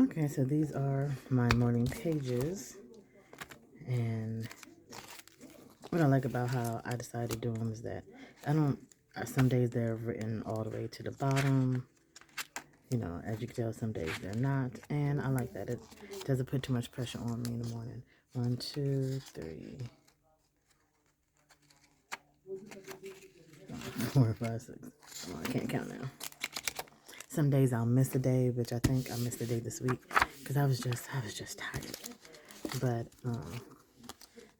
Okay, so these are my morning pages, and what I like about how I decided to do them is that I don't, some days they're written all the way to the bottom, as you can tell, some days they're not, and I like that. It doesn't put too much pressure on me in the morning. 1, 2, 3, 4, 5, 6. Oh, I can't count now. Some days I'll miss a day, which I think I missed a day this week because I was just tired. But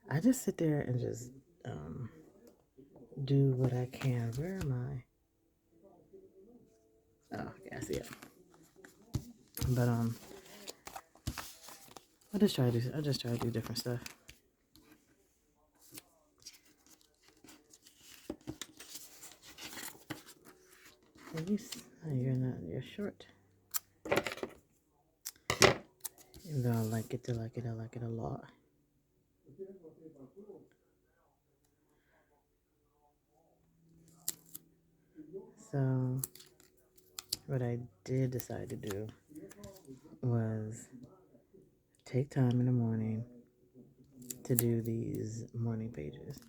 I just sit there and just do what I can. Where am I? Oh, okay, I see it. But I just try to do different stuff. You're short. Even though I like it, I like it a lot. So what I did decide to do was take time in the morning to do these morning pages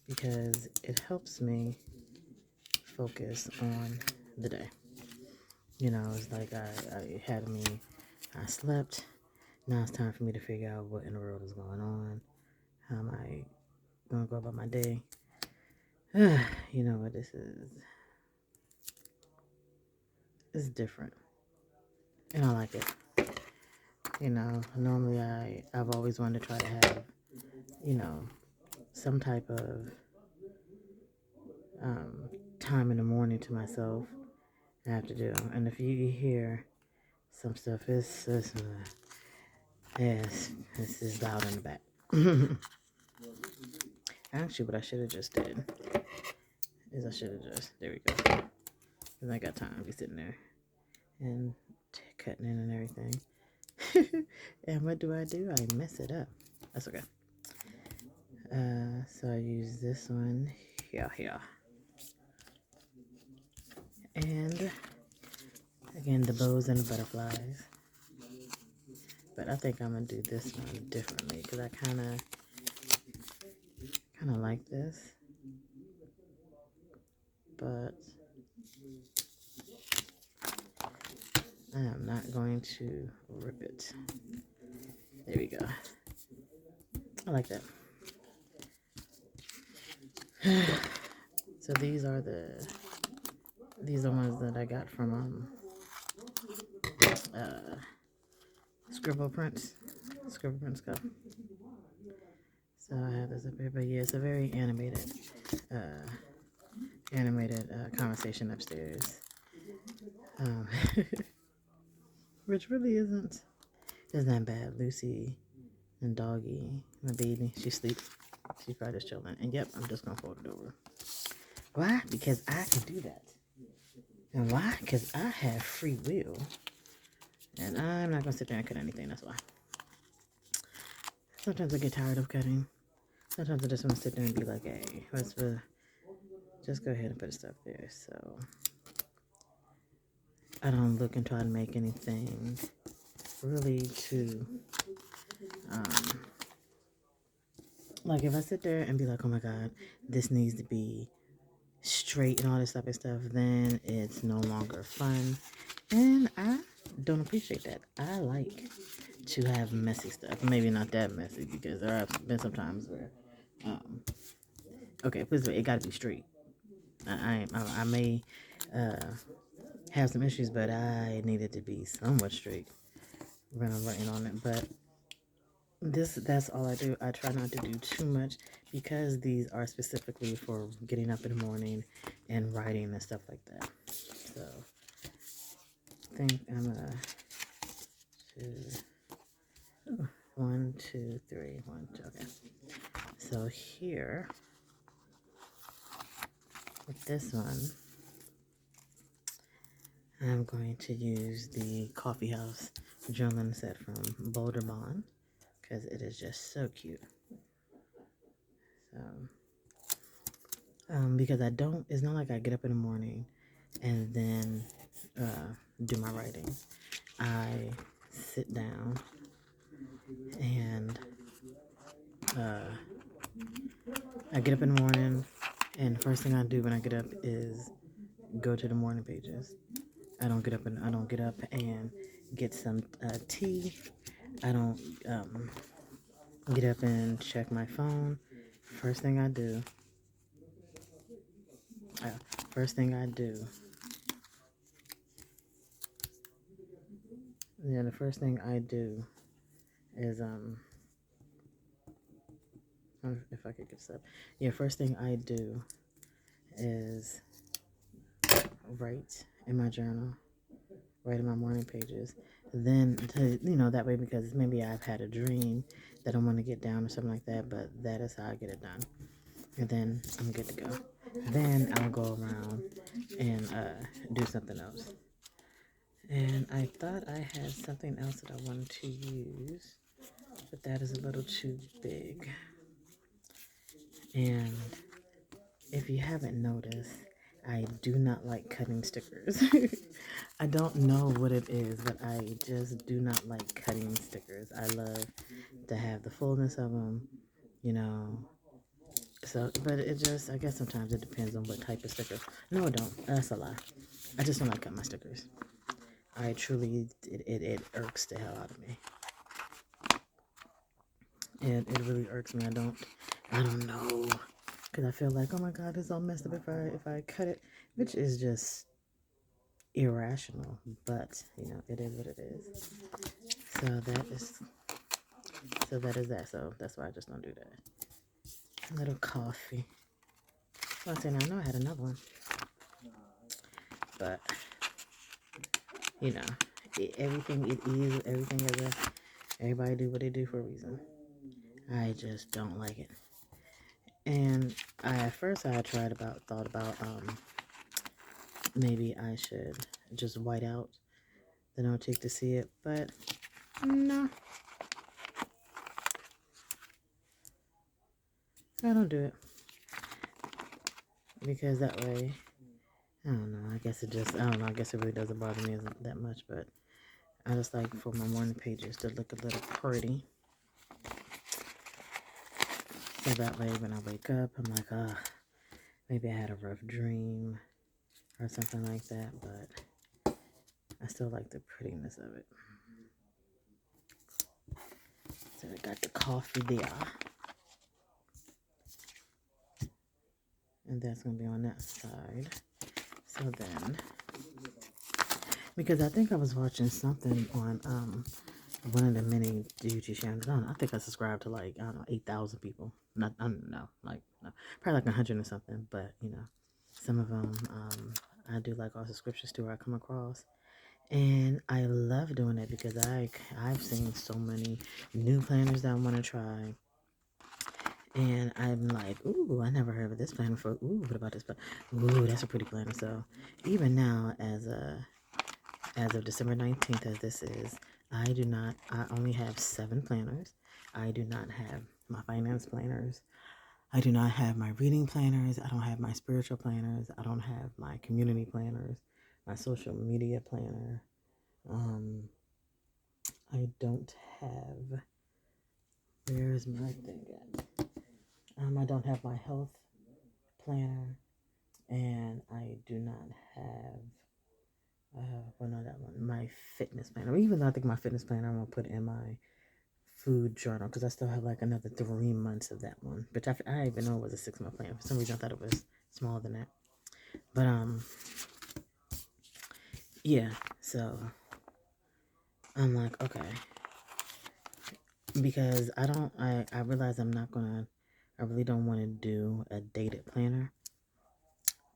because it helps me focus on the day. It's like I slept. Now it's time for me to figure out what in the world is going on. How am I going to go about my day? You know what this is? It's different. And I like it. Normally I've always wanted to try to have, you know, some type of time in the morning to myself I have to do. And if you hear some stuff, yes, this is loud in the back. Actually, what I should have just did is there we go. Because I got time to be sitting there and cutting in and everything. And what do? I mess it up. That's okay. So I use this one here. And again, the bows and the butterflies. But I think I'm going to do this one differently because I kind of like this. But I am not going to rip it. There we go. I like that. So these are ones that I got from Scribble Prints Cup. So I have this up here, but yeah, it's a very animated conversation upstairs, which really isn't that bad. Lucy and Doggy, my baby, she sleeps. She's probably just chilling. And yep, I'm just gonna fold it over. Why? Because I can do that. And why? Because I have free will. And I'm not gonna sit there and cut anything, that's why. Sometimes I get tired of cutting. Sometimes I just want to sit there and be like, hey, just go ahead and put the stuff there. So I don't look and try to make anything really too, like if I sit there and be like, oh my God, this needs to be straight and all this type of stuff, then it's no longer fun. And I don't appreciate that. I like to have messy stuff. Maybe not that messy because there have been some times where, okay, please, it got to be straight. I may have some issues, but I need it to be somewhat straight when I'm writing on it. But that's all I do. I try not to do too much because these are specifically for getting up in the morning and writing and stuff like that. So I think I'm gonna two, 1, 2, 3, 1, 2. Okay. So here with this one, I'm going to use the Coffee House journaling set from Boulder Bond because it is just so cute. So, because it's not like I get up in the morning and then do my writing. I sit down and I get up in the morning, and the first thing I do when I get up is go to the morning pages. I don't get up and get some tea. I don't get up and check my phone. First thing I do. First thing I do. Yeah, the first thing I do is if I could get this up. Yeah, first thing I do is write in my journal, write in my morning pages. Then, that way, because maybe I've had a dream that I want to get down or something like that, but that is how I get it done. And then I'm good to go. Then I'll go around and do something else. And I thought I had something else that I wanted to use, but that is a little too big. And if you haven't noticed, I do not like cutting stickers. I don't know what it is, but I just do not like cutting stickers. I love to have the fullness of them, So, but I guess sometimes it depends on what type of sticker. No, I don't. That's a lie. I just don't like cutting my stickers. I truly, it irks the hell out of me. It really irks me. I don't know. Because I feel like, oh my God, it's all messed up if I cut it, which is just irrational, but it is what it is. So that is that. So that's why I just don't do that. A little coffee. Well, I say now, I know I had another one, but everything is everybody do what they do for a reason. I just don't like it. And at first I thought about maybe I should just white out the note-take to see it, but no, I don't do it because that way, I don't know. I guess I guess it really doesn't bother me that much, but I just like for my morning pages to look a little pretty. So that way when I wake up, I'm like, maybe I had a rough dream or something like that, but I still like the prettiness of it. So I got the coffee there. And that's going to be on that side. So then, because I think I was watching something on one of the many YouTube channels. I think I subscribed to 8,000 people. Not, I don't know, probably 100 or something. But some of them I do like all subscriptions to where I come across, and I love doing it because I've seen so many new planners that I want to try. And I'm like, ooh, I never heard of this planner before. Ooh, what about this planner? Ooh, that's a pretty planner. So even now, as of December 19th, as this is, I only have 7 planners. I do not have my finance planners. I do not have my reading planners. I don't have my spiritual planners. I don't have my community planners, my social media planner. I don't have, where's my thing at? I don't have my health planner, and I do not have, my fitness planner. Even though I think my fitness planner I'm going to put in my food journal, because I still have another 3 months of that one, which I didn't even know it was a 6-month plan. For some reason I thought it was smaller than that. But yeah, so I'm like, okay, because I realize I really don't want to do a dated planner.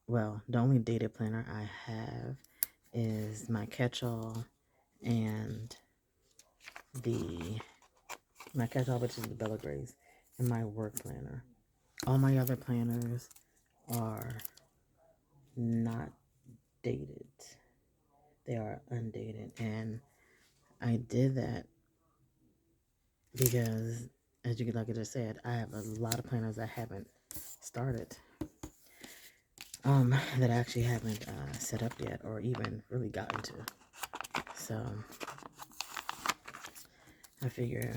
Well, the only dated planner I have is my catch-all and my catch-all, which is the Bella Grace, and my work planner. All my other planners are not dated. They are undated. And I did that because, like I just said, I have a lot of planners I haven't started. That I actually haven't set up yet or even really gotten to. So I figure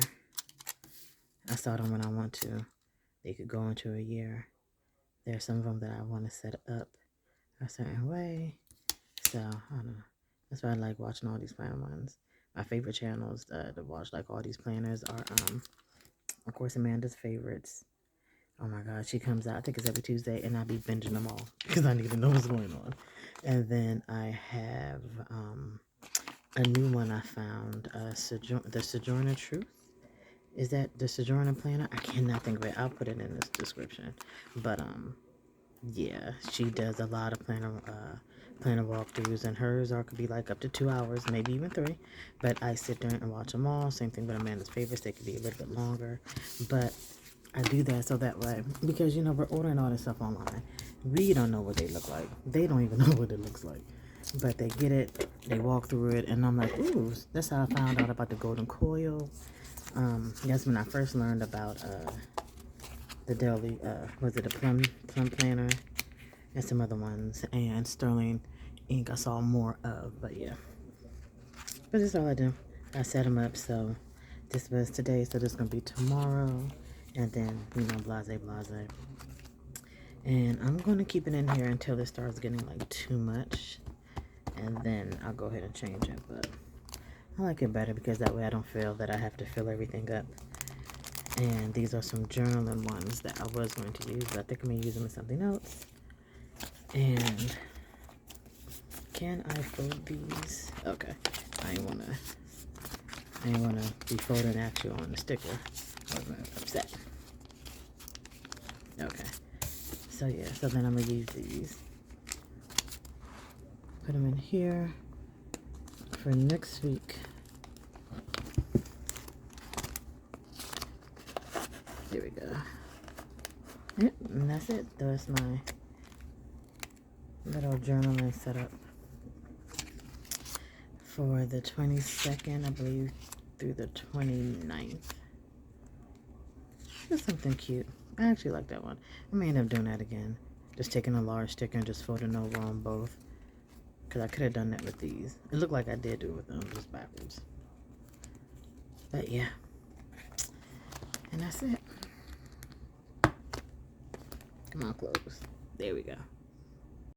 I start them when I want to. They could go into a year. There's some of them that I want to set up a certain way. So, I don't know. That's why I like watching all these planner ones. My favorite channels to watch like all these planners are, of course, Amanda's Favorites. Oh my God, she comes out, I think it's every Tuesday, and I be binging them all because I need to know what's going on. And then I have a new one I found, the Sojourner Truth. Is that the Sojourner Planner? I cannot think of it. I'll put it in the description. But yeah, she does a lot of planner walkthroughs, and hers could be like up to 2 hours, maybe even 3. But I sit there and watch them all. Same thing with Amanda's Favorites; they could be a little bit longer. But I do that so that way, because we're ordering all this stuff online. We don't know what they look like. They don't even know what it looks like. But they get it, they walk through it, and I'm like, ooh, that's how I found out about the Golden Coil. That's when I first learned about the Deli, was it a plum planner, and some other ones, and Sterling ink I saw more of, but yeah. But that's all I do. I set them up, so this was today, so this is going to be tomorrow, and then, blase. And I'm going to keep it in here until it starts getting like too much, and then I'll go ahead and change it, but I like it better because that way I don't feel that I have to fill everything up. And these are some journaling ones that I was going to use, but I think I'm going to use them in something else. And can I fold these? Okay. I ain't wanna be folding at you on the sticker. I was upset. Okay. So yeah, so then I'm gonna use these. Put them in here for next week. There we go. Yep, and that's it. That's my little journaling setup for the 22nd, I believe, through the 29th. It's something cute. I actually like that one. I may end up doing that again. Just taking a large sticker and just folding over on both. Because I could have done that with these. It looked like I did do it with them, just backwards. But yeah. And that's it. Come on, close. There we go.